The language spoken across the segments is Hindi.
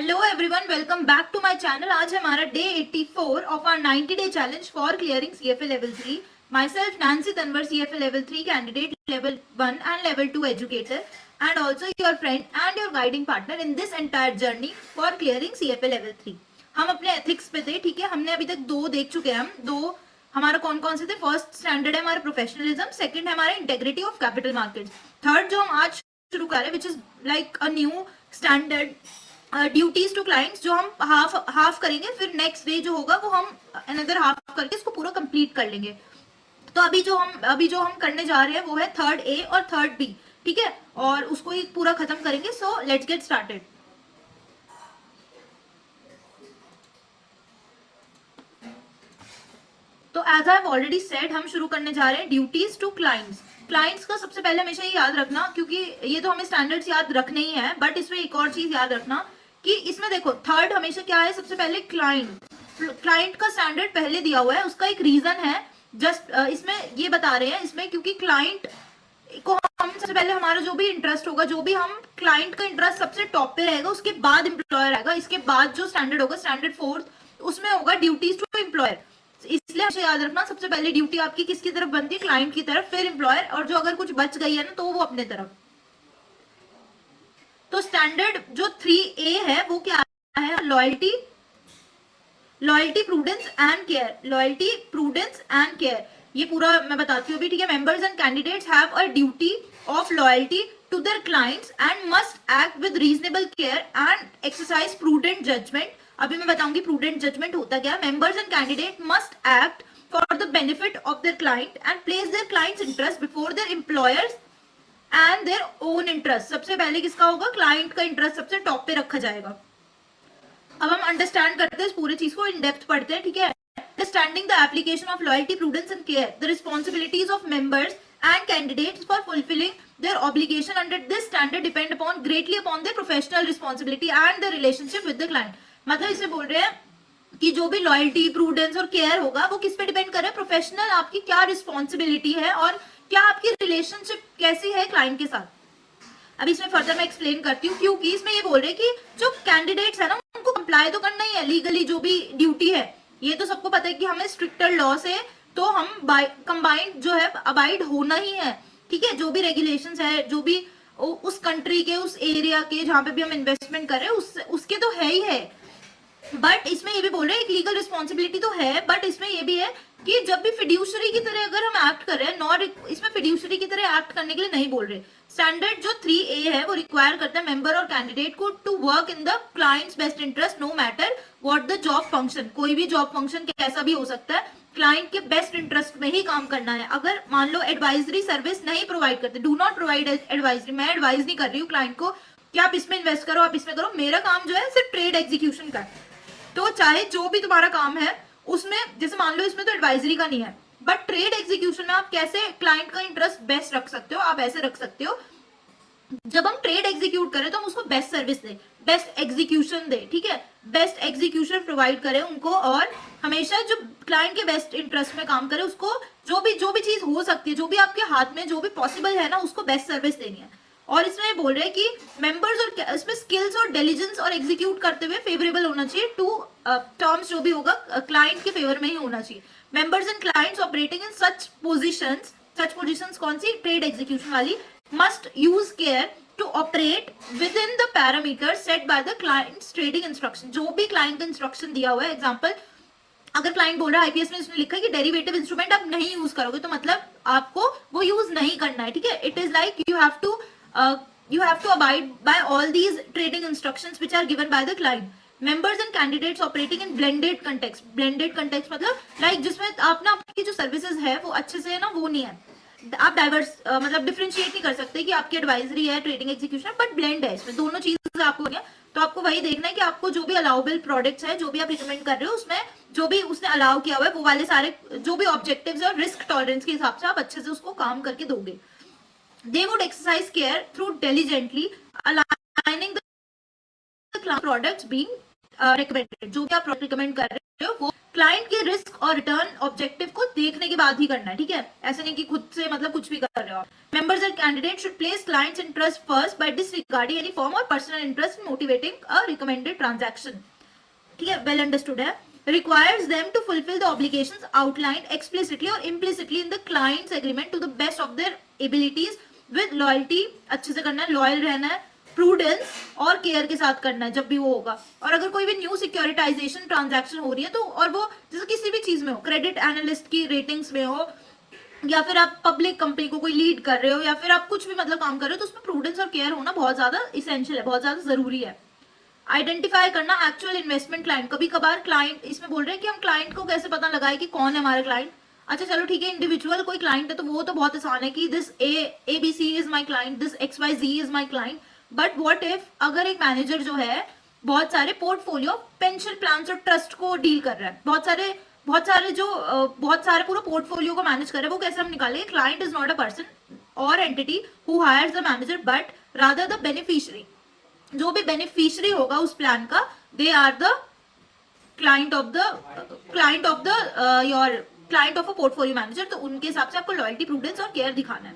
Hello everyone, welcome back to my channel. आज हमारा day 84 of our 90 day challenge for clearing CFA level 3। Myself Nancy Tanwar, CFA level 3 candidate, level 1 and level 2 educator, and also your friend and your guiding partner in this entire journey for clearing CFA level 3। हम अपने एथिक्स पे थे, ठीक है। हमने अभी तक दो देख चुके हैं। हम दो हमारा कौन कौन से थे? फर्स्ट स्टैंडर्ड है हमारा प्रोफेशनलिज्म, सेकंड है हमारा integrity of capital markets, third जो हम आज शुरू कर रहे हैं which is like a new standard duties to clients, जो हम हाफ करेंगे, फिर नेक्स्ट डे जो होगा वो हम अनदर हाफ करके इसको पूरा कंप्लीट कर लेंगे। तो अभी जो हम करने जा रहे हैं वो है थर्ड ए और थर्ड बी, ठीक है, और उसको ही पूरा खत्म करेंगे। So let's get started. तो as I have already said, हम शुरू करने जा रहे हैं ड्यूटीज टू क्लाइंट्स। क्लाइंट्स का सबसे पहले हमेशा ये याद रखना, क्योंकि ये तो हमें स्टैंडर्ड्स याद रखने ही है, बट इसमें एक और चीज याद रखना कि इसमें देखो थर्ड हमेशा क्या है, सबसे पहले क्लाइंट का स्टैंडर्ड पहले दिया हुआ है। उसका एक रीजन है, जस्ट इसमें ये बता रहे हैं इसमें, क्योंकि क्लाइंट को हम सबसे पहले हमारा जो भी इंटरेस्ट होगा, जो भी हम क्लाइंट का इंटरेस्ट सबसे टॉप पे रहेगा, उसके बाद एम्प्लॉयर आएगा, इसके बाद जो स्टैंडर्ड होगा स्टैंडर्ड फोर्थ, उसमें होगा ड्यूटीज टू एम्प्लॉयर। इसलिए हमें याद रखना सबसे पहले ड्यूटी आपकी किसकी तरफ बनती है? क्लाइंट की तरफ, फिर एम्प्लॉयर, और जो अगर कुछ बच गई है ना तो वो अपने तरफ। तो स्टैंडर्ड जो 3A है वो क्या है? Loyalty, prudence and care. Loyalty, prudence and care, ये पूरा मैं बताती हूँ अभी, ठीक है। Members and candidates have a duty of loyalty to their clients and must act with reasonable care and exercise prudent judgement. अभी मैं बताऊंगी प्रूडेंट जजमेंट होता क्या। Members and candidate must act for the benefit of their client and place their clients interest before their employers and their own interest. सबसे पहले किसका होगा? क्लाइंट का इंटरेस्ट सबसे टॉप पे रखा जाएगा। अब हम अंडरस्टैंड करते हैं इस पूरी चीज को, इन डेप्थ पढ़ते हैं, ठीक है। Understanding the application of loyalty, prudence and care, the responsibilities of members and candidates for fulfilling their obligation under this standard depend upon greatly upon their professional responsibility and the relationship with the client। मतलब इसमें बोल रहे हैं कि जो भी लॉयल्टी, प्रूडेंस और केयर होगा वो किस पे डिपेंड कर रहा है? प्रोफेशनल आपकी क्या रिस्पॉन्सिबिलिटी है और क्या आपकी रिलेशनशिप कैसी है क्लाइंट के साथ। अब इसमें फर्दर मैं एक्सप्लेन करती हूँ, क्योंकि इसमें ये बोल रहे हैं कि जो कैंडिडेट्स है ना उनको कंप्लाई तो करना ही है लीगली, जो भी ड्यूटी है। ये तो सबको पता है कि हमें स्ट्रिक्टर लॉ से तो हम कंबाइंड जो है अबाइड होना ही है, ठीक है। जो भी रेगुलेशंस है, जो भी उस कंट्री के, उस एरिया के जहां पे भी हम इन्वेस्टमेंट कर रहे हैं उसके तो है ही है। बट इसमें ये भी बोल रहे हैं एक लीगल रिस्पॉन्सिबिलिटी तो है, बट इसमें ये भी है कि जब भी फिड्यूशरी की तरह अगर हम एक्ट कर रहे हैं, नॉर इसमें फिड्यूशरी की तरह एक्ट करने के लिए नहीं बोल रहे। स्टैंडर्ड जो 3A है वो रिक्वायर करता है मेंबर और कैंडिडेट को to work in the clients best interest no matter what the job function. कोई भी जॉब फंक्शन कैसा भी हो सकता है, क्लाइंट के बेस्ट इंटरेस्ट में ही काम करना है। अगर मान लो एडवाइजरी सर्विस नहीं प्रोवाइड करते, डू नॉट प्रोवाइड एडवाइजरी, मैं एडवाइज नहीं कर रही हूँ क्लाइंट को कि आप इसमें इन्वेस्ट करो, आप इसमें करो, मेरा काम जो है सिर्फ ट्रेड एग्जीक्यूशन का। तो चाहे जो भी तुम्हारा काम है उसमें, जैसे मान लो इसमें तो एडवाइजरी का नहीं है, बट ट्रेड एग्जीक्यूशन में आप कैसे क्लाइंट का इंटरेस्ट बेस्ट रख सकते हो, आप ऐसे रख सकते हो जब हम ट्रेड एग्जीक्यूट करें तो हम उसको बेस्ट सर्विस दे, बेस्ट एग्जीक्यूशन दे, ठीक है। बेस्ट एग्जीक्यूशन प्रोवाइड करें उनको, और हमेशा जो क्लाइंट के बेस्ट इंटरेस्ट में काम करे, उसको जो भी चीज हो सकती है, जो भी आपके हाथ में जो भी पॉसिबल है ना, उसको बेस्ट सर्विस देनी है। और इसमें बोल रहे हैं कि मेंबर्स और इसमें स्किल्स और डिलीजेंस और एग्जीक्यूट करते हुए फेवरेबल होना चाहिए टू टर्म्स, जो भी होगा क्लाइंट के फेवर में ही होना चाहिए। Members and clients operating in such positions कौन सी? ट्रेड एग्जीक्यूशन वाली, must use care to operate within the parameters set by the client's trading instruction। जो भी क्लाइंट का इंस्ट्रक्शन दिया हुआ है, एग्जांपल अगर क्लाइंट बोल रहा है आईपीएस में इसमें लिखा है कि डेरिवेटिव इंस्ट्रूमेंट आप नहीं यूज करोगे, तो मतलब आपको वो यूज नहीं करना है, ठीक है। It is like you have to abide by all these trading instructions which are given by the client. Members and candidates operating in blended context. Blended context मतलब लाइक जिसमें आप ना आपकी जो सर्विसेज है वो अच्छे से ना वो नहीं है, आप डाइवर्स मतलब डिफरेंशिएट नहीं कर सकते कि आपकी एडवाइजरी है, ट्रेडिंग एग्जीक्यूशन, बट ब्लेंड है, इसमें दोनों चीजें आपको है। तो आपको वही देखना है कि आपको जो भी अलाउबल प्रोडक्ट्स है, जो भी आप रिकमेंड कर रहे हो, उसमें जो भी उसने अलाउ किया हुआ है वो वाले सारे जो भी ऑब्जेक्टिव्स है और रिस्क टॉलरेंस के हिसाब से आप अच्छे से उसको काम करके दोगे। They would exercise care through diligently aligning the products being recommended, जो भी आप प्रोडक्ट रिकमेंड कर रहे हो वो क्लाइंट के रिस्क और रिटर्न ऑब्जेक्टिव को देखने के बाद ही करना है, ठीक है, ऐसे नहीं कि खुद से मतलब कुछ भी कर रहे हो। Members and candidate should place clients interest first by disregarding any form और personal interest in motivating a recommended transaction, ठीक है, वेल अंडरस्टूड है। Requires them to fulfill the obligations outlined explicitly or implicitly in the client's agreement to the best of their abilities with loyalty, अच्छे से करना है, लॉयल रहना है, प्रूडेंस और केयर के साथ करना है जब भी वो होगा। और अगर कोई भी न्यू सिक्योरिटाइजेशन ट्रांजैक्शन हो रही है तो, और वो जैसे किसी भी चीज में हो, क्रेडिट एनालिस्ट की रेटिंग्स में हो, या फिर आप पब्लिक कंपनी को कोई लीड कर रहे हो, या फिर आप कुछ भी मतलब काम कर रहे हो, तो उसमें प्रूडेंस और केयर होना बहुत ज्यादा इसेंशियल है, बहुत ज्यादा जरूरी है। आइडेंटिफाई करना एक्चुअल इन्वेस्टमेंट क्लाइंट, कभी कभार क्लाइंट, इसमें बोल रहे हैं कि हम क्लाइंट को कैसे पता लगाए कि कौन है हमारा क्लाइंट। अच्छा चलो ठीक है, इंडिविजुअल कोई क्लाइंट है तो वो तो बहुत आसान है कि this A B C is my client, this X Y Z is my client. But what if अगर एक मैनेजर जो है बहुत सारे पोर्टफोलियो पेंशन प्लान और ट्रस्ट को डील कर रहा है, बहुत सारे पूरा पोर्टफोलियो को मैनेज कर रहा है, वो कैसे हम निकालेंगे? Client is not a person और entity who hires the manager but rather the beneficiary. जो भी बेनिफिशियरी होगा उस प्लान का, they are the client of a portfolio manager. तो उनके हिसाब से आपको लॉयल्टी, प्रूडेंस और केयर दिखाना है।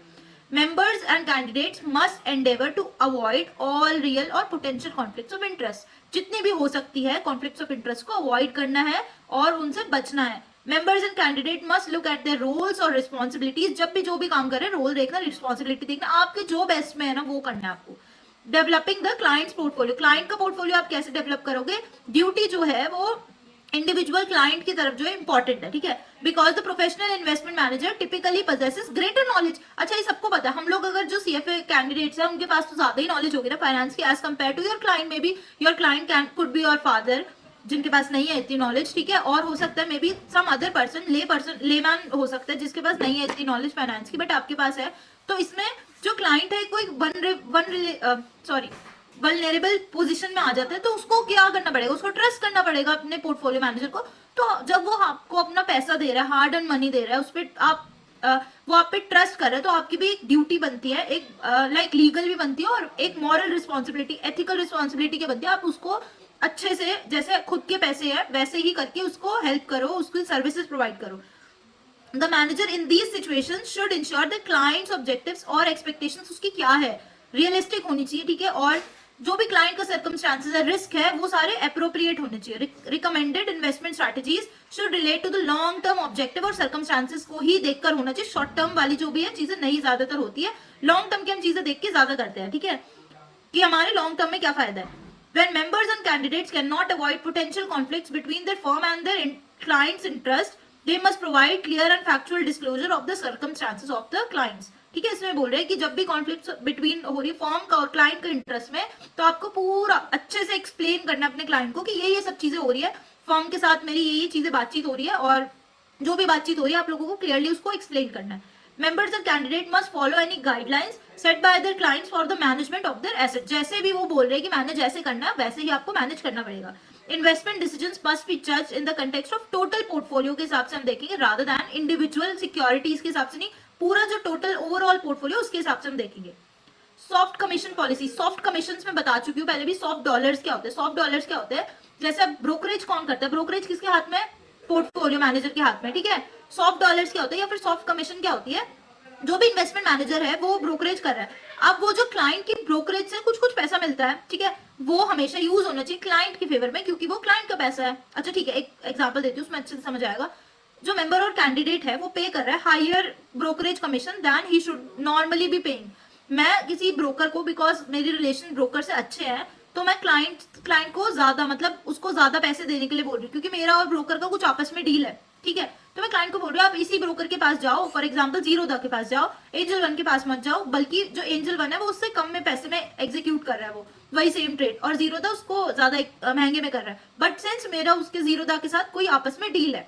Members and candidates must endeavour to avoid all real और पोटेंशियल कॉन्फ्लिक्ट्स ऑफ इंटरेस्ट, जितनी भी हो सकती है कॉन्फ्लिक्ट्स ऑफ इंटरेस्ट को अवॉइड करना है और उनसे बचना है। Members and candidate must look at their roles और रिस्पॉन्सिबिलिटीज, जब भी जो भी काम करे रोल देखना, रिस्पॉन्सिबिलिटी देखना, आपके जो बेस्ट में है ना वो करना है आपको। Developing the clients portfolio, client का पोर्टफोलियो आप कैसे डेवलप करोगे? ड्यूटी जो है वो इंडिविजुअल क्लाइंट की तरफ जो है इंपॉर्टेंट है, ठीक है, because the professional investment manager typically possesses greater knowledge. अच्छा ये सबको पता है, हम लोग अगर जो सीएफए कैंडिडेट्स हैं उनके पास तो ज्यादा ही नॉलेज होगी ना फाइनेंस की as compare to your client. Maybe your client can could be your father, जिनके पास नहीं है इतनी नॉलेज, ठीक है, और हो सकता है maybe some other person layman हो सकता है जिसके पास नहीं है इतनी नॉलेज फाइनेंस की, बट आपके पास है। तो इसमें जो क्लाइंट है कोई वल्नरेबल पोजीशन में आ जाता है, तो उसको क्या करना पड़ेगा? उसको ट्रस्ट करना पड़ेगा अपने पोर्टफोलियो मैनेजर को। तो जब वो आपको अपना पैसा दे रहा है, हार्ड एंड मनी दे रहा है, उस पर वो आप पे ट्रस्ट कर रहे हैं, तो आपकी भी एक ड्यूटी बनती है, एक लाइक लीगल भी बनती है और एक मॉरल रिस्पॉन्सिबिलिटी, एथिकल रिस्पॉन्सिबिलिटी की बनती है। आप उसको अच्छे से, जैसे खुद के पैसे है वैसे ही करके उसको हेल्प करो, उसकी सर्विसेज प्रोवाइड करो। The manager in these situations should ensure the client's objectives और expectations उसकी क्या है, रियलिस्टिक होनी चाहिए, ठीक है, और जो भी क्लाइंट का सर्कमस्टांसेस है, रिस्क है, वो सारे अप्रोप्रिएट होने चाहिए। Recommended investment strategies should relate to the long term objective और सर्कमस्टांसेस को ही देखकर होना चाहिए। शॉर्ट टर्म वाली जो भी है चीजें नहीं ज्यादातर होती है, लॉन्ग टर्म की हम चीजें देख के ज्यादा करते हैं, ठीक है, कि हमारे लॉन्ग टर्म में क्या फायदा है। When members and candidates cannot avoid potential conflicts between their firm and their client's interest, they must provide clear and factual disclosure of the circumstances of the clients। ठीक है, इसमें बोल रहे हैं कि जब भी कॉन्फ्लिक्ट बिटवीन हो रही है फर्म का और क्लाइंट का इंटरेस्ट में, तो आपको पूरा अच्छे से एक्सप्लेन करना है अपने क्लाइंट को कि ये सब चीजें हो रही है, फर्म के साथ मेरी ये चीजें बातचीत हो रही है, और जो भी बातचीत हो रही है आप लोगों को क्लियरली उसको एक्सप्लेन करना है। Members and candidate must follow any guidelines set by their clients for the management of their assets। जैसे भी वो बोल रहे हैं कि मैनेज ऐसे करना है, वैसे ही आपको मैनेज करना पड़ेगा। Investment decisions must be judged in the context of total portfolio के हिसाब से हम देखेंगे, rather than individual securities के हिसाब से नहीं, पूरा जो टोटल ओवरऑल पोर्टफोलियो उसके हिसाब से हम देखेंगे। Soft commission policy, soft commission में बता चुकी हूँ पहले भी। सॉफ्ट डॉलर्स क्या होते हैं? सॉफ्ट डॉलर्स क्या होते हैं? जैसे ब्रोकरेज कौन करता है? ब्रोकरेज किसके हाथ में? पोर्टफोलियो मैनेजर के हाथ में, ठीक है। सॉफ्ट डॉलर्स क्या होता है या फिर सॉफ्ट कमीशन क्या होती है? जो भी इन्वेस्टमेंट मैनेजर है वो ब्रोकरेज कर रहा है, अब वो जो क्लाइंट की ब्रोकरेज से कुछ पैसा मिलता है, ठीक है, वो हमेशा यूज होना चाहिए क्लाइंट के फेवर में, क्योंकि वो क्लाइंट का पैसा है। अच्छा ठीक है, एक एग्जांपल देती हूँ, उसमें अच्छे से समझ आएगा। जो मेंबर और कैंडिडेट है वो पे कर रहा है higher brokerage commission than he should normally be paying. मैं किसी ब्रोकर को, बिकॉज मेरी रिलेशन ब्रोकर से अच्छे हैं, तो मैं क्लाइंट को ज्यादा, मतलब उसको ज्यादा पैसे देने के लिए बोल रही हूँ, क्योंकि मेरा और ब्रोकर का कुछ आपस में डील है, ठीक है। तो मैं क्लाइंट को बोल रही हूँ आप इसी ब्रोकर के पास जाओ, फॉर एग्जांपल जीरोधा के पास जाओ, एंजल वन के पास मत जाओ, बल्कि जो एंजल वन है वो उससे कम में पैसे में एग्जीक्यूट कर रहा है, वो वही सेम ट्रेड, और जीरोधा उसको ज्यादा महंगे में कर रहा है। बट सिंस मेरा उसके जीरोधा के साथ कोई आपस में डील है,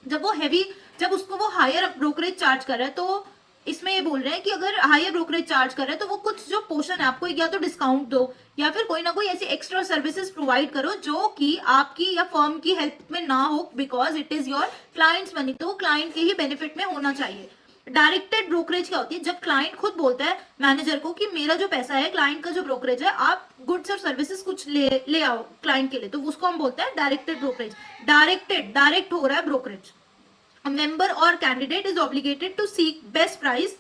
जब उसको वो हायर ब्रोकरेज चार्ज कर रहा है, तो इसमें ये बोल रहे हैं कि अगर हायर ब्रोकरेज चार्ज कर रहे हैं तो वो कुछ जो पोर्शन है आपको या तो डिस्काउंट दो या फिर कोई ना कोई ऐसी एक्स्ट्रा सर्विसेज प्रोवाइड करो जो कि आपकी या फर्म की हेल्प में ना हो, because it is your clients money, तो क्लाइंट के ही बेनिफिट में होना चाहिए। डायरेक्टेड ब्रोकरेज क्या होती है? जब क्लाइंट खुद बोलता है मैनेजर को कि मेरा जो पैसा है, क्लाइंट का जो ब्रोकरेज है, आप गुड्स और सर्विसेज कुछ ले आओ क्लाइंट के लिए, तो उसको हम बोलते हैं डायरेक्टेड ब्रोकरेज। डायरेक्ट हो रहा है ब्रोकरेज। मेंबर और candidate is obligated to seek best price,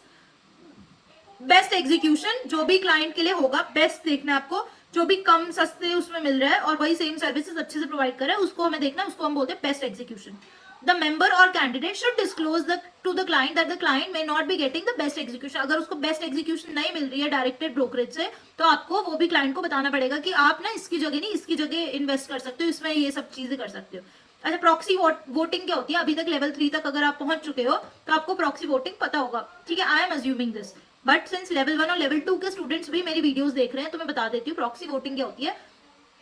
best execution, जो भी क्लाइंट के लिए होगा बेस्ट देखना है आपको, जो भी कम सस्ते उसमें मिल रहा है और वही सेम सर्विसेज अच्छे से प्रोवाइड कर रहा है, उसको हमें देखना है, उसको हम बोलते हैं बेस्ट एग्जीक्यूशन। द मेंबर और candidate should disclose to the client that the client may not be getting the best execution. अगर उसको बेस्ट एग्जीक्यूशन नहीं मिल रही है डायरेक्टेड ब्रोकरेज से, तो आपको वो भी क्लाइंट को बताना पड़ेगा कि आप ना इसकी जगह नहीं इसकी जगह इन्वेस्ट कर सकते हो, इसमें ये सब चीजें कर सकते हो। अच्छा, प्रॉक्सी वोटिंग क्या होती है? अभी तक लेवल 3 तक अगर आप पहुंच चुके हो तो आपको प्रॉक्सी वोटिंग पता होगा, ठीक है? I am assuming this, but since level 1 और लेवल 2 के स्टूडेंट्स भी मेरी वीडियोस देख रहे हैं तो मैं बता देती हूँ प्रॉक्सी वोटिंग क्या होती है।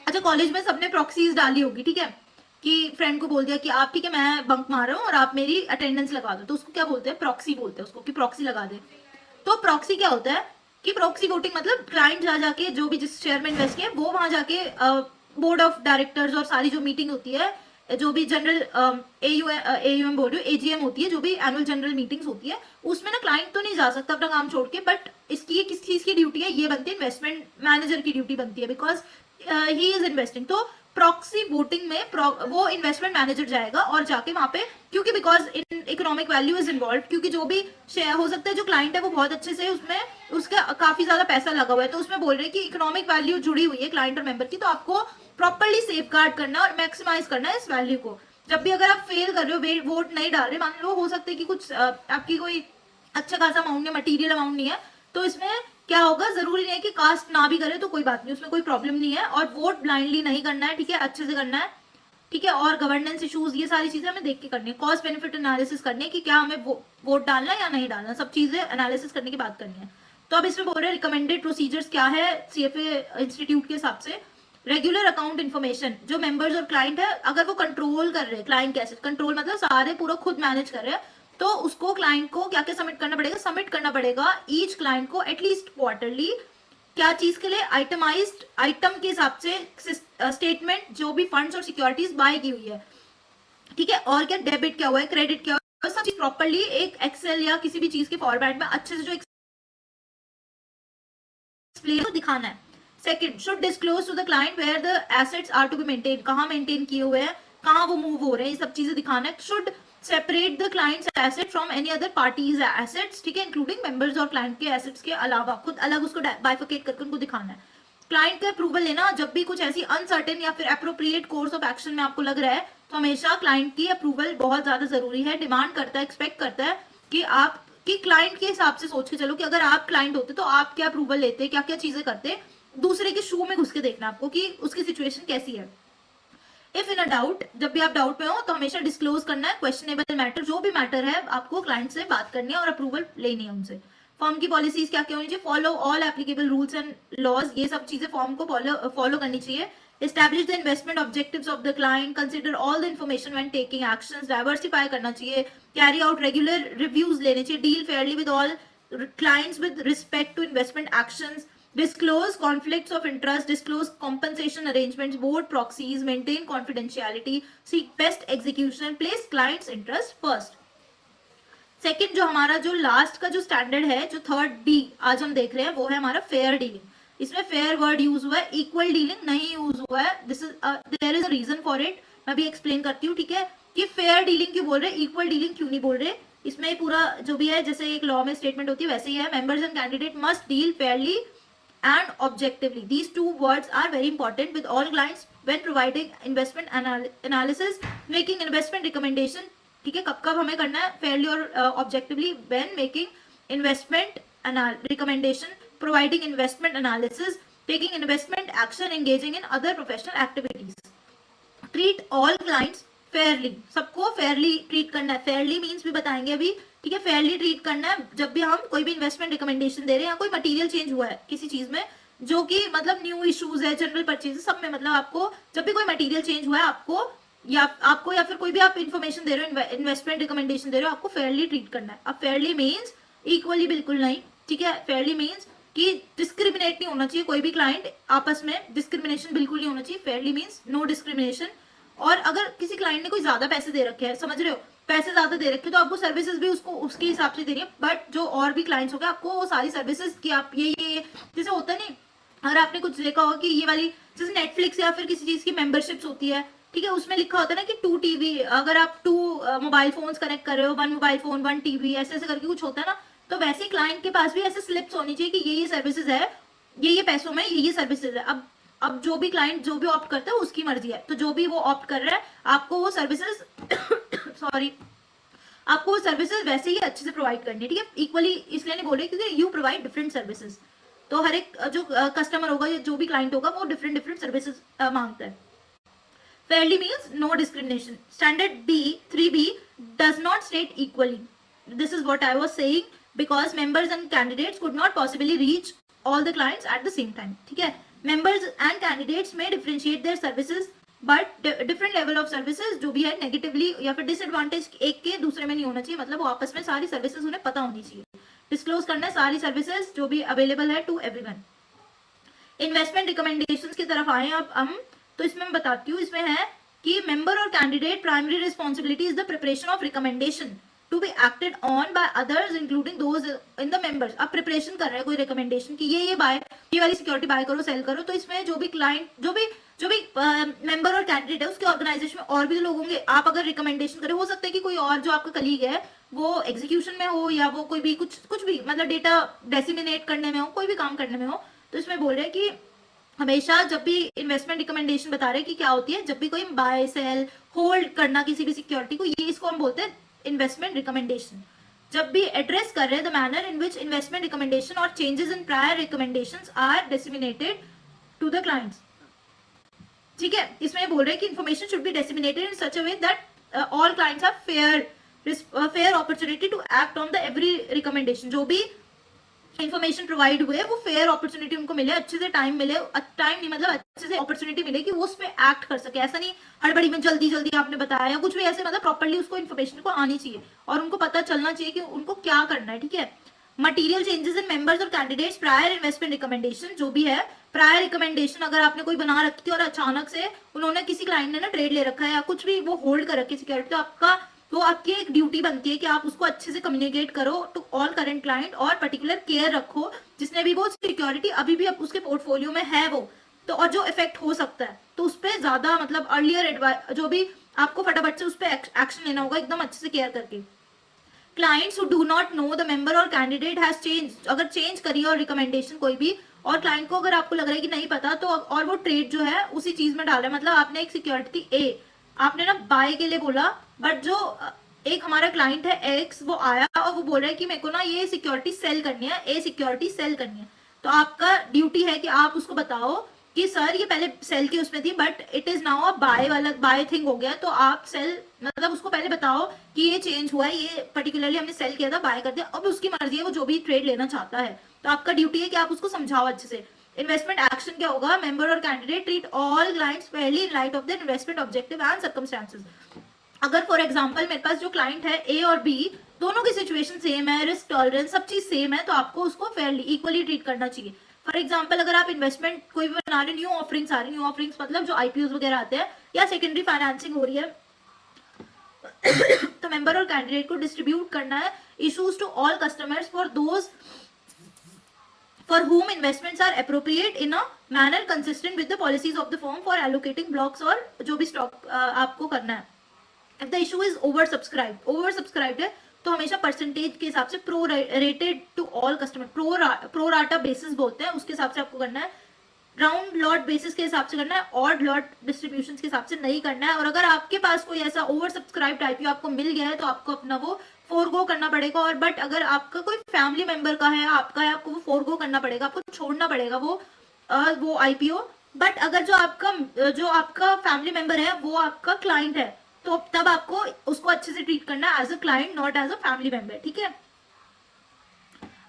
अच्छा, कॉलेज में सबने प्रॉक्सीज डाली होगी, ठीक है, कि फ्रेंड को बोल दिया कि आप, ठीक है, मैं बंक मार रहा हूँ और आप मेरी अटेंडेंस लगा दो, तो उसको क्या बोलते हैं? प्रॉक्सी बोलते हैं उसको, कि प्रॉक्सी लगा दे। तो प्रॉक्सी क्या होता है कि प्रॉक्सी वोटिंग मतलब क्लाइंट जा जाके, जो भी जिस शेयर में इन्वेस्ट किया वो वहां जाके बोर्ड ऑफ डायरेक्टर्स और सारी जो मीटिंग होती है, जो भी जनरल एयूएम बोल रही हूँ, एजीएम होती है, जो भी एनुअल जनरल मीटिंग्स होती है, उसमें ना क्लाइंट तो नहीं जा सकता अपना काम छोड़ के, बट इसकी ये किस चीज की ड्यूटी है? ये बनती है इन्वेस्टमेंट मैनेजर की ड्यूटी बनती है, बिकॉज ही इज इन्वेस्टिंग। तो प्रॉक्सी वोटिंग में वो इन्वेस्टमेंट मैनेजर जाएगा और जाके वहां पे, क्योंकि because in economic value is involve, क्योंकि जो भी शेयर हो सकता है जो क्लाइंट है वो बहुत अच्छे से उसमें उसका काफी ज्यादा पैसा लगा हुआ है, तो उसमें बोल रहे हैं कि इकोनॉमिक वैल्यू जुड़ी हुई है क्लाइंट और मेंबर की, तो आपको प्रॉपरली सेफ गार्ड करना और मैक्सिमाइज करना है इस वैल्यू को। जब भी अगर आप फेल कर रहे हो, वोट नहीं डाल रहे, मान लो हो सकता है कि कुछ आपकी कोई अच्छा खासा अमाउंट या मटीरियल अमाउंट नहीं है, तो इसमें क्या होगा? जरूरी नहीं है कि कास्ट ना भी करे तो कोई बात नहीं, उसमें कोई प्रॉब्लम नहीं है, और वोट ब्लाइंडली नहीं करना है, ठीक है, अच्छे से करना है, ठीक है, और गवर्नेंस इश्यूज, ये सारी चीजें हमें देख के करनी है, कॉस्ट बेनिफिट एनालिसिस करनी है कि क्या हमें वोट डालना है या नहीं डालना, सब चीजें एनालिसिस करने की बात करनी है। तो अब इसमें बोल रहे हैं रिकमेंडेड प्रोसीजर्स क्या है सीएफए इंस्टीट्यूट के हिसाब से। रेगुलर अकाउंट इन्फॉर्मेशन, जो मेंबर्स और क्लाइंट है, अगर वो कंट्रोल कर रहे हैं क्लाइंट कैसे, कंट्रोल मतलब सारे पूरा खुद मैनेज कर रहे हैं, तो उसको क्लाइंट को क्या क्या सबमिट करना पड़ेगा? सबमिट करना पड़ेगा ईच क्लाइंट को एटलीस्ट क्वार्टरली, क्या चीज के लिए? आइटमाइज्ड आइटम के हिसाब से स्टेटमेंट, जो भी फंड्स और सिक्योरिटीज बाय की हुई है, ठीक है, और क्या डेबिट क्या हुआ है, क्रेडिट क्या हुआ है, सब चीज प्रॉपरली एक एक्सेल या किसी भी चीज के फॉर्मेट में अच्छे से जो एक्सप्लेन दिखाना है। Second, should disclose to the client where the assets are to be maintain, कहाँ मेंटेन किए हुए हैं, कहाँ वो मूव हो रहे हैं, ये सब चीजें दिखाना है। Should separate the clients asset from any other parties assets, ठीक है, इंक्लूडिंग मेंबर्स और क्लाइंट के एसेट्स के अलावा, खुद अलग उसको बाइफिकेट करके उनको दिखाना है। क्लाइंट का अप्रूवल लेना, जब भी कुछ ऐसी अनसर्टेन या फिर अप्रोप्रिएट कोर्स ऑफ एक्शन में आपको लग रहा है, तो हमेशा क्लाइंट की अप्रूवल बहुत ज्यादा जरूरी है, डिमांड करता है, एक्सपेक्ट करता है कि आप कि क्लाइंट के हिसाब से सोच के चलो कि अगर आप क्लाइंट होते तो आप क्या अप्रूवल लेते, क्या क्या चीजें करते, दूसरे के शू में घुस के देखना आपको कि उसकी सिचुएशन कैसी है। इफ इन अ डाउट, जब भी आप डाउट में हो तो हमेशा डिस्क्लोज करना है क्वेश्चनेबल मैटर, जो भी मैटर है आपको क्लाइंट से बात करनी है और अप्रूवल लेनी है उनसे। फॉर्म की पॉलिसीज क्या क्या होनी चाहिए? Follow all applicable rules and laws, ये सब चीजें फॉर्म को फॉलो करनी चाहिए। Establish the investment objectives of the client, consider all the information when taking actions, diversify करना चाहिए, carry out regular reviews लेने चाहिए, deal fairly with all clients with respect to investment actions, disclose conflicts of interest, disclose compensation arrangements, board proxies, maintain confidentiality, seek best execution, place clients interest first। Second, जो हमारा जो लास्ट का जो स्टैंडर्ड है, जो थर्ड डी आज हम देख रहे हैं, वो है हमारा फेयर डीलिंग। इसमें फेयर वर्ड यूज हुआ है, इक्वल डीलिंग नहीं यूज हुआ है। This is there is a reason for it, मैं भी एक्सप्लेन करती हूँ, ठीक है, कि फेयर डीलिंग क्यों बोल रहे, इक्वल डीलिंग क्यों नहीं बोल रहे। इसमें पूरा जो भी है, जैसे एक लॉ में स्टेटमेंट होती है वैसे ही है, members and candidate must deal Fairlie and objectively. These two words are very important with all clients when providing investment analysis, making investment recommendation, ठीक है, कब कब हमें करना है फेयरली और objectively, when making investment recommendation, providing investment analysis, taking investment action, engaging in other professional activities. Treat all clients Fairlie, सबको फेयरली ट्रीट करना है। फेयरली मीन्स भी बताएंगे अभी, ठीक है, फेयरली ट्रीट करना है जब भी हम कोई भी इन्वेस्टमेंट रिकमेंडेशन दे रहे हैं या कोई मटेरियल चेंज हुआ है किसी चीज में, जो कि मतलब न्यू इश्यूज है, जनरल परचेज, सब में, मतलब आपको जब भी कोई मटेरियल चेंज हुआ है आपको या फिर कोई भी आप इन्फॉर्मेशन दे रहे हो, इन्वेस्टमेंट रिकमेंडेशन दे रहे हो, आपको फेयरली ट्रीट करना है। अब फेयरली मीन्स इक्वली बिल्कुल नहीं, ठीक है, फेयरली मीन्स कि डिस्क्रिमिनेट नहीं होना चाहिए कोई भी क्लाइंट आपस में, डिस्क्रिमिनेशन बिल्कुल नहीं होना चाहिए। Fairly means no discrimination. और अगर किसी क्लाइंट ने कोई ज्यादा पैसे दे रखे हैं, समझ रहे हो, पैसे ज्यादा दे रखे तो आपको सर्विसेज भी उसको उसके हिसाब से देनी है। बट जो और भी क्लाइंट्स हो गए आपको वो सारी सर्विसेज की आप ये जैसे होता नहीं, अगर आपने कुछ देखा होगा कि ये वाली जैसे नेटफ्लिक्स या फिर किसी चीज की मेंबरशिप्स होती है, ठीक है, उसमें लिखा होता है ना कि 2 टीवी, अगर आप 2 मोबाइल फोन्स कनेक्ट कर रहे हो, 1 मोबाइल फोन 1 टीवी, ऐसे ऐसे करके कुछ होता है ना, तो वैसे ही क्लाइंट के पास भी ऐसे स्लिप्स होनी चाहिए कि ये सर्विसेज है, ये पैसों में ये सर्विसेज है। अब जो भी क्लाइंट जो भी ऑप्ट करता है उसकी मर्जी है, तो जो भी वो ऑप्ट कर रहा है आपको वो सर्विसेज सॉरी आपको वो सर्विसेज वैसे ही अच्छे से प्रोवाइड करनी है, ठीक है, इक्वली इसलिए नहीं बोल रहे क्योंकि यू प्रोवाइड डिफरेंट सर्विसेज, तो हर एक जो कस्टमर होगा या जो भी क्लाइंट होगा वो डिफरेंट डिफरेंट सर्विसेज मांगता है। Fairly means no discrimination. Standard B 3B does not state equally. This is what I was saying because members and candidates could not possibly reach all the clients at the same time. ठीक है, members and candidates may differentiate their services but different level of services जो भी है negatively या फिर disadvantage एक के दूसरे में नहीं होना चाहिए, मतलब वो आपस में सारी सर्विसेज उन्हें पता होनी चाहिए, डिस्क्लोज करना है सारी सर्विसेज जो भी अवेलेबल है टू एवरीवन। इन्वेस्टमेंट रिकमेंडेशंस की तरफ आए अब हम, तो इसमें मैं बताती हूँ, इसमें है कि मेंबर और candidate primary responsibility is the preparation of recommendation to be acted on by others including those in the members. अब प्रिपरेशन कर रहे हैं कोई रिकमेंडेशन की ये बाय ये वाली सिक्योरिटी बाय करो सेल करो, तो इसमें जो भी क्लाइंट जो भी मेंबर और कैंडिडेट है उसके ऑर्गेनाइजेशन में और भी लोग होंगे। आप अगर रिकमेंडेशन करें, हो सकता है कि कोई और जो आपका कलीग है वो एग्जीक्यूशन में हो या वो कोई भी कुछ भी मतलब डेटा डेसिमिनेट करने में हो, कोई भी काम करने में हो, तो इसमें बोल रहे हैं कि हमेशा जब भी इन्वेस्टमेंट रिकमेंडेशन बता रहे हैं कि क्या होती है, जब भी कोई बाय सेल होल्ड करना किसी भी सिक्योरिटी को, ये इसको हम बोलते हैं इन्वेस्टमेंट रिकमेंडेशन। जब भी एड्रेस कर रहे हैं the manner in which investment recommendation और changes in prior recommendations are disseminated to the clients, ठीक है, इसमें बोल रहे हैं कि information should be disseminated in such a way that all clients have fair opportunity to act on the every recommendation. जो भी इन्फॉर्मेशन प्रोवाइड हुए वो फेयर अपॉर्चुनिटी उनको मिले, अच्छे से टाइम मिले, टाइम नहीं मतलब अच्छे से अपॉर्चुनिटी मिले कि वो उस पर एक्ट कर सके, ऐसा नहीं हड़बड़ी में जल्दी जल्दी आपने बताया कुछ भी, ऐसे मतलब प्रॉपर्ली उसको इन्फॉर्मेशन को आनी चाहिए और उनको पता चलना चाहिए कि उनको क्या करना है, ठीक है। मटीरियल चेंजेस इन मेंबर्स और कैंडिडेट्स प्रायर इन्वेस्टमेंट रिकमेंडेशन, जो भी है प्रायर रिकमेंडेशन अगर आपने कोई बना रखी थी और अचानक से उन्होंने किसी क्लाइंट ने ना ट्रेड ले रखा है या कुछ भी वो होल्ड कर रखी सिक्योरिटी, तो आपकी एक ड्यूटी बनती है कि आप उसको अच्छे से कम्युनिकेट करो टू ऑल करंट क्लाइंट और पर्टिकुलर केयर रखो जिसने भी वो सिक्योरिटी अभी भी उसके पोर्टफोलियो में है वो, तो और जो इफेक्ट हो सकता है तो उस पर ज्यादा मतलब अर्लियर एडवाइस जो भी आपको फटाफट से उस पर एक्शन लेना होगा एकदम अच्छे से केयर करके। Clients who do not know the member और कैंडिडेट हैज चेंज, अगर चेंज करी और रिकमेंडेशन कोई भी और क्लाइंट को अगर आपको लग रहा है कि नहीं पता तो और वो ट्रेड जो है उसी चीज में डाला है, मतलब आपने एक सिक्योरिटी ए आपने ना बाय के लिए बोला, बट जो एक हमारा क्लाइंट है एक्स वो आया और वो बोल रहा है कि मेरे को ना ये सिक्योरिटी सेल करनी है, ए सिक्योरिटी सेल करनी है, तो आपका ड्यूटी है कि आप उसको बताओ कि सर ये पहले सेल की उसमें थी but it is now a buy वाला बाय थिंग हो गया, तो आप सेल मतलब उसको पहले बताओ कि ये चेंज हुआ है, ये पर्टिकुलरली हमने सेल किया था बाय कर दिया, अब उसकी मर्जी है वो जो भी ट्रेड लेना चाहता है, तो आपका ड्यूटी है कि आप उसको समझाओ अच्छे से। इन्वेस्टमेंट एक्शन क्या होगा, मेंबर और candidate treat all clients Fairlie in light of their investment objective and circumstances. अगर फॉर एग्जांपल मेरे पास जो क्लाइंट है ए और बी दोनों की सिचुएशन सेम है, रिस्क टॉलरेंस सब चीज सेम है, तो आपको उसको फेयरली इक्वली ट्रीट करना चाहिए। फॉर एग्जांपल अगर आप इन्वेस्टमेंट कोई भी बना रहे, न्यू ऑफरिंग्स आ रही, न्यू ऑफरिंग्स मतलब जो आईपीओ वगैरह आते हैं या सेकेंडरी फाइनेंसिंग हो रही है तो मेंबर और कैंडिडेट को डिस्ट्रीब्यूट करना है issues to all customers for those for whom investments are appropriate in a manner consistent with the policies of the firm for allocating blocks और जो भी स्टॉक आपको करना है। If the issue is oversubscribed है तो हमेशा परसेंटेज के हिसाब से prorated to all customer, pro rata basis बोलते हैं, उसके हिसाब से आपको करना है, राउंड लॉट बेसिस के हिसाब से करना है, ऑड लॉट डिस्ट्रीब्यूशन के हिसाब से नहीं करना है। और अगर आपके पास कोई ऐसा ओवर सब्सक्राइब आईपीओ आपको मिल गया है तो आपको अपना वो फोरगो करना पड़ेगा, और बट अगर आपका कोई फैमिली मेंबर का है आपका है आपको वो फोरगो करना पड़ेगा, आपको छोड़ना पड़ेगा वो आईपीओ। बट अगर जो आपका फैमिली मेंबर है वो आपका क्लाइंट है तो तब आपको उसको अच्छे से ट्रीट करना है as a client not as a family member, ठीक है।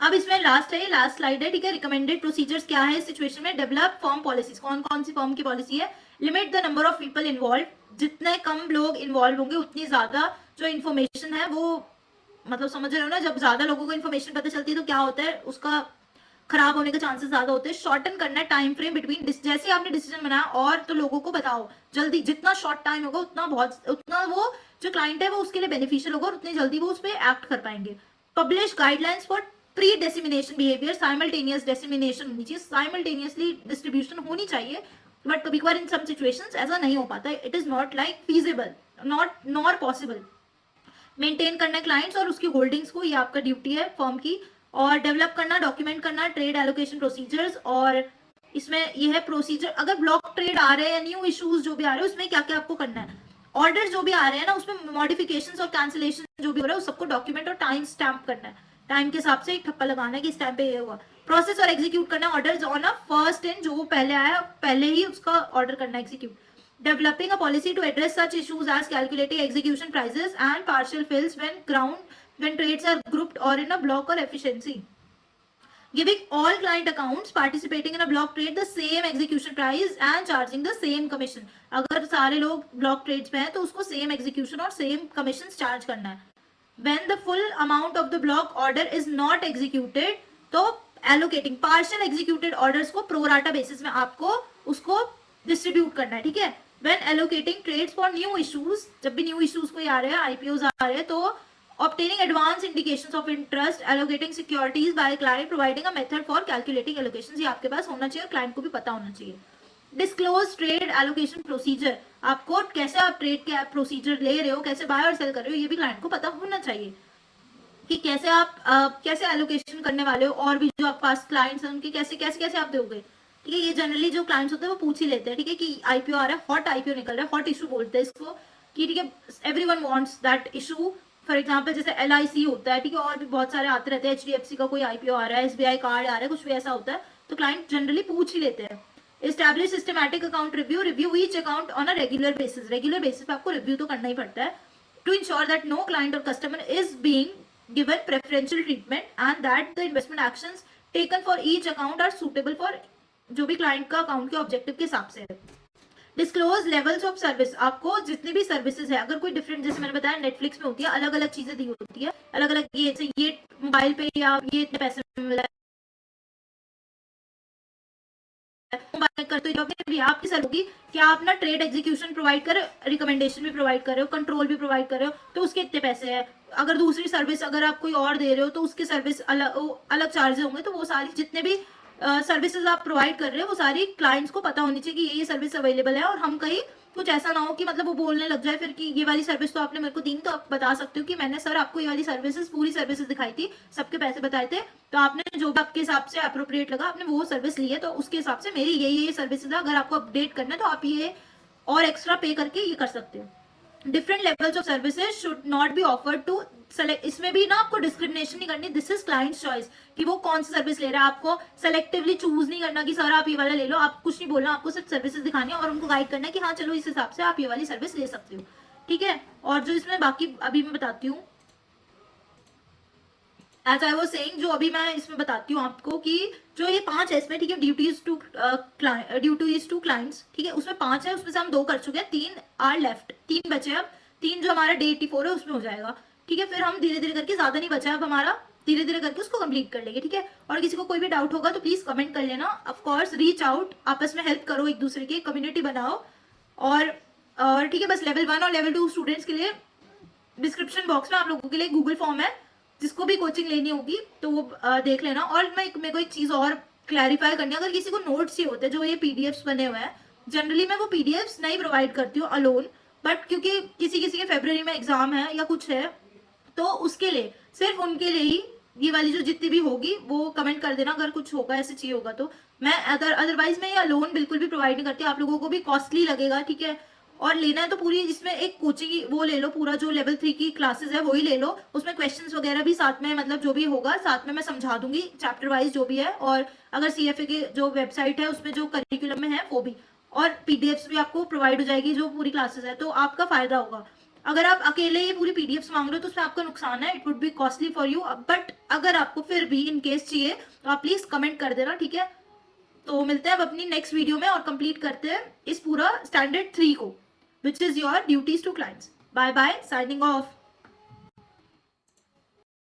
अब इसमें लास्ट स्लाइड है, ठीक है। रिकमेंडेड प्रोसीजर्स क्या है इस सिचुएशन में, डेवलप फर्म पॉलिसीज, कौन कौन सी फर्म की पॉलिसी है, limit the number of people involve, जितने कम लोग इन्वॉल्व होंगे उतनी ज्यादा जो इन्फॉर्मेशन है वो मतलब समझ रहे हो ना, जब ज्यादा लोगों को इन्फॉर्मेशन पता चलती है तो क्या होता है उसका खराब होने के चांसेस ज्यादा होते हैं। शॉर्टन करना है टाइम फ्रेम बिटवीन, जैसे आपने डिसीजन बनाया और तो लोगों को बताओ जल्दी, जितना शॉर्ट टाइम होगा उतना वो जो क्लाइंट है वो उसके लिए बेनिफिशियल होगा और उतनी जल्दी वो उस पर एक्ट कर पाएंगे। Publish guidelines for pre dissemination behaviour, simultaneous dissemination होनी चाहिए, साइमल्टेनियसली डिस्ट्रीब्यूशन होनी चाहिए, बट कभी कभार इन सम सिचुएशंस ऐसा नहीं हो पाता, it is not like feasible, not nor possible. Maintain करना है क्लाइंट्स और उसकी होल्डिंग्स को, ये आपका ड्यूटी है फर्म की। और डेवलप करना, डॉक्यूमेंट करना ट्रेड एलोकेशन प्रोसीजर्स, और इसमें ये है प्रोसीजर अगर ब्लॉक ट्रेड आ रहे हैं, न्यू इश्यूज जो भी आ रहे हैं उसमें क्या क्या आपको करना है। ऑर्डर जो भी आ रहे हैं ना उसमें मॉडिफिकेशंस और कैंसिलेशन जो भी हो रहा है उस सबको डॉक्यूमेंट और टाइम स्टैम्प करना है, टाइम के हिसाब से एक ठप्पा लगाना है कि इस टाइम पे ये हुआ। प्रोसेस और एग्जीक्यूट करना orders on a first in, जो पहले आया पहले ही उसका ऑर्डर करना execute. Developing a policy to address such issues as calculating execution prices and partial fills when trades are grouped or in a block or efficiency. Giving all client accounts participating in a block trade the same execution price and charging the same commission. अगर सारे लोग block trades पे हैं तो उसको same execution और same commissions charge करना है. When the full amount of the block order is not executed, तो allocating partial executed orders को pro rata basis में आपको उसको distribute करना है, ठीक है। When allocating trades for new issues, जब भी new issues कोई आ रहे हैं, IPOs आ रहे हैं, तो obtaining advance indications of interest, allocating securities by client, providing a method for calculating allocations, ये आपके पास होना चाहिए और क्लाइंट को भी पता होना चाहिए। डिस्क्लोज ट्रेड एलोकेशन प्रोसीजर, आपको कैसे आप ट्रेड के प्रोसीजर ले रहे हो, कैसे बाय और सेल कर रहे हो, ये भी क्लाइंट को पता होना चाहिए कि कैसे आप कैसे एलोकेशन करने वाले हो, और भी जो आपके पास क्लाइंट्स हैं उनके कैसे कैसे कैसे आप दोगे, ठीक है। ये जनरली जो क्लाइंट्स होते हैं वो पूछ ही लेते हैं, ठीक है, कि आईपीओ आ रहा है, हॉट आईपीओ निकल रहा है, हॉट इशू बोलते हैं इसको, कि ठीक है everyone wants that issue. For example जैसे LIC होता है, ठीक है, और भी बहुत सारे आते रहते हैं, HDFC का कोई आईपीओ आ रहा है, SBI कार्ड आ रहा है, कुछ भी ऐसा होता है, तो क्लाइंट जनरली पूछ ही लेते हैं। Establish systematic account review each account on a regular basis पे आपको रिव्यू तो करना ही पड़ता है, to ensure that no client और customer is being given preferential treatment and that the investment actions taken for each account are suitable for जो भी क्लाइंट का अकाउंट के ऑब्जेक्टिव के हिसाब से है। डिस्क्लोज लेवल्स ऑफ सर्विस, आपको जितनी भी सर्विसेज है, अगर कोई डिफरेंट, जैसे मैंने बताया नेटफ्लिक्स में होती है, अलग अलग चीजें दी होती है, अलग अलग ये मोबाइल पे या ये इतने पैसे में मिला है, करते हो भी आपकी सर्व होगी कि आप ना ट्रेड एग्जीक्यूशन प्रोवाइड कर, रिकमेंडेशन भी प्रोवाइड कर रहे हो, कंट्रोल भी प्रोवाइड कर रहे हो, तो उसके इतने पैसे हैं। अगर दूसरी सर्विस अगर आप कोई और दे रहे हो तो उसके सर्विस अलग चार्जेस होंगे, तो वो सारी जितने भी सर्विसेज आप प्रोवाइड कर रहे हो वो सारी क्लाइंट्स को पता होनी चाहिए कि ये सर्विस अवेलेबल है, और हम कहीं कुछ ऐसा ना हो कि मतलब वो बोलने लग जाए फिर कि ये वाली सर्विस तो आपने मेरे को दी, तो आप बता सकते हो कि मैंने सर आपको ये वाली सर्विसेज पूरी सर्विसेज दिखाई थी, सबके पैसे बताए थे, तो आपने जो भी आपके हिसाब से अप्रोप्रिएट लगा आपने वो सर्विस ली है, तो उसके हिसाब से मेरी ये सर्विसेज है, अगर आपको अपडेट करना है तो आप ये और एक्स्ट्रा पे करके ये कर सकते हो। Different levels of services should not be offered to select, इसमें भी ना आपको डिस्क्रिमिनेशन नहीं करनी, दिस इज क्लाइंट्स चॉइस कि वो कौन सी सर्विस ले रहा है, आपको सेलेक्टिवली चूज नहीं करना कि सर आप ये वाला ले लो, आप कुछ नहीं बोलना, आपको सिर्फ सर्विसेज दिखानी है और उनको गाइड करना है कि हाँ चलो इस हिसाब से आप ये वाली सर्विस ले सकते हो, ठीक है। और जो इसमें बाकी अभी मैं बताती हूँ, एज आई वाज सेइंग, जो अभी मैं इसमें बताती हूँ आपको कि जो ये 5 है इसमें, ठीक है, ड्यूटीज टू क्लाइंट्स, ठीक है, उसमें 5 है, उसमें से हम 2 कर चुके हैं, 3 आर लेफ्ट, 3 बचे, अब 3 जो हमारा डे 84 है उसमें हो जाएगा, ठीक है। फिर हम धीरे धीरे करके, ज्यादा नहीं बचा अब हमारा, धीरे धीरे करके उसको कंप्लीट कर लेंगे, ठीक है। और किसी को कोई भी डाउट होगा तो प्लीज कमेंट कर लेना, ऑफ कोर्स रीच आउट, आपस में हेल्प करो, एक दूसरे की कम्युनिटी बनाओ, और ठीक है, बस लेवल 1 और लेवल 2 स्टूडेंट्स के लिए डिस्क्रिप्शन बॉक्स में आप लोगों के लिए गूगल फॉर्म है, जिसको भी कोचिंग लेनी होगी तो वो देख लेना। और मेरे को एक चीज और क्लैरिफाई करनी है, अगर किसी को नोट्स ही होते हैं, जो ये पीडीएफ्स बने हुए हैं, जनरली मैं वो पीडीएफ्स नहीं प्रोवाइड करती हूँ अलोन, बट क्योंकि किसी किसी के फरवरी में एग्जाम है या कुछ है, तो उसके लिए सिर्फ उनके लिए ही ये वाली जो जितनी भी होगी वो कमेंट कर देना, अगर कुछ होगा ऐसे चाहिए होगा तो। मैं अदरवाइज मैं ये लोन बिल्कुल भी प्रोवाइड नहीं करती, आप लोगों को भी कॉस्टली लगेगा, ठीक है। और लेना है तो पूरी इसमें एक कोचिंग वो ले लो, पूरा जो लेवल 3 की क्लासेस है वही ले लो, उसमें क्वेश्चंस वगैरह भी साथ में, मतलब जो भी होगा साथ में मैं समझा दूंगी, चैप्टर वाइज जो भी है, और अगर CFA के जो वेबसाइट है उसमें जो करिकुलम में है वो भी, और पीडीएफ्स भी आपको प्रोवाइड हो जाएगी जो पूरी क्लासेस है, तो आपका फायदा होगा। अगर आप अकेले ये पूरी पीडीएफ्स मांग रहे हो तो उसमें आपका नुकसान है, it would be costly for you, but अगर आपको फिर भी इन केस चाहिए तो आप प्लीज कमेंट कर देना, ठीक है। तो मिलते हैं अब अपनी नेक्स्ट वीडियो में और कंप्लीट करते हैं इस पूरा स्टैंडर्ड 3 को, which is your duties to clients. Bye bye, signing off.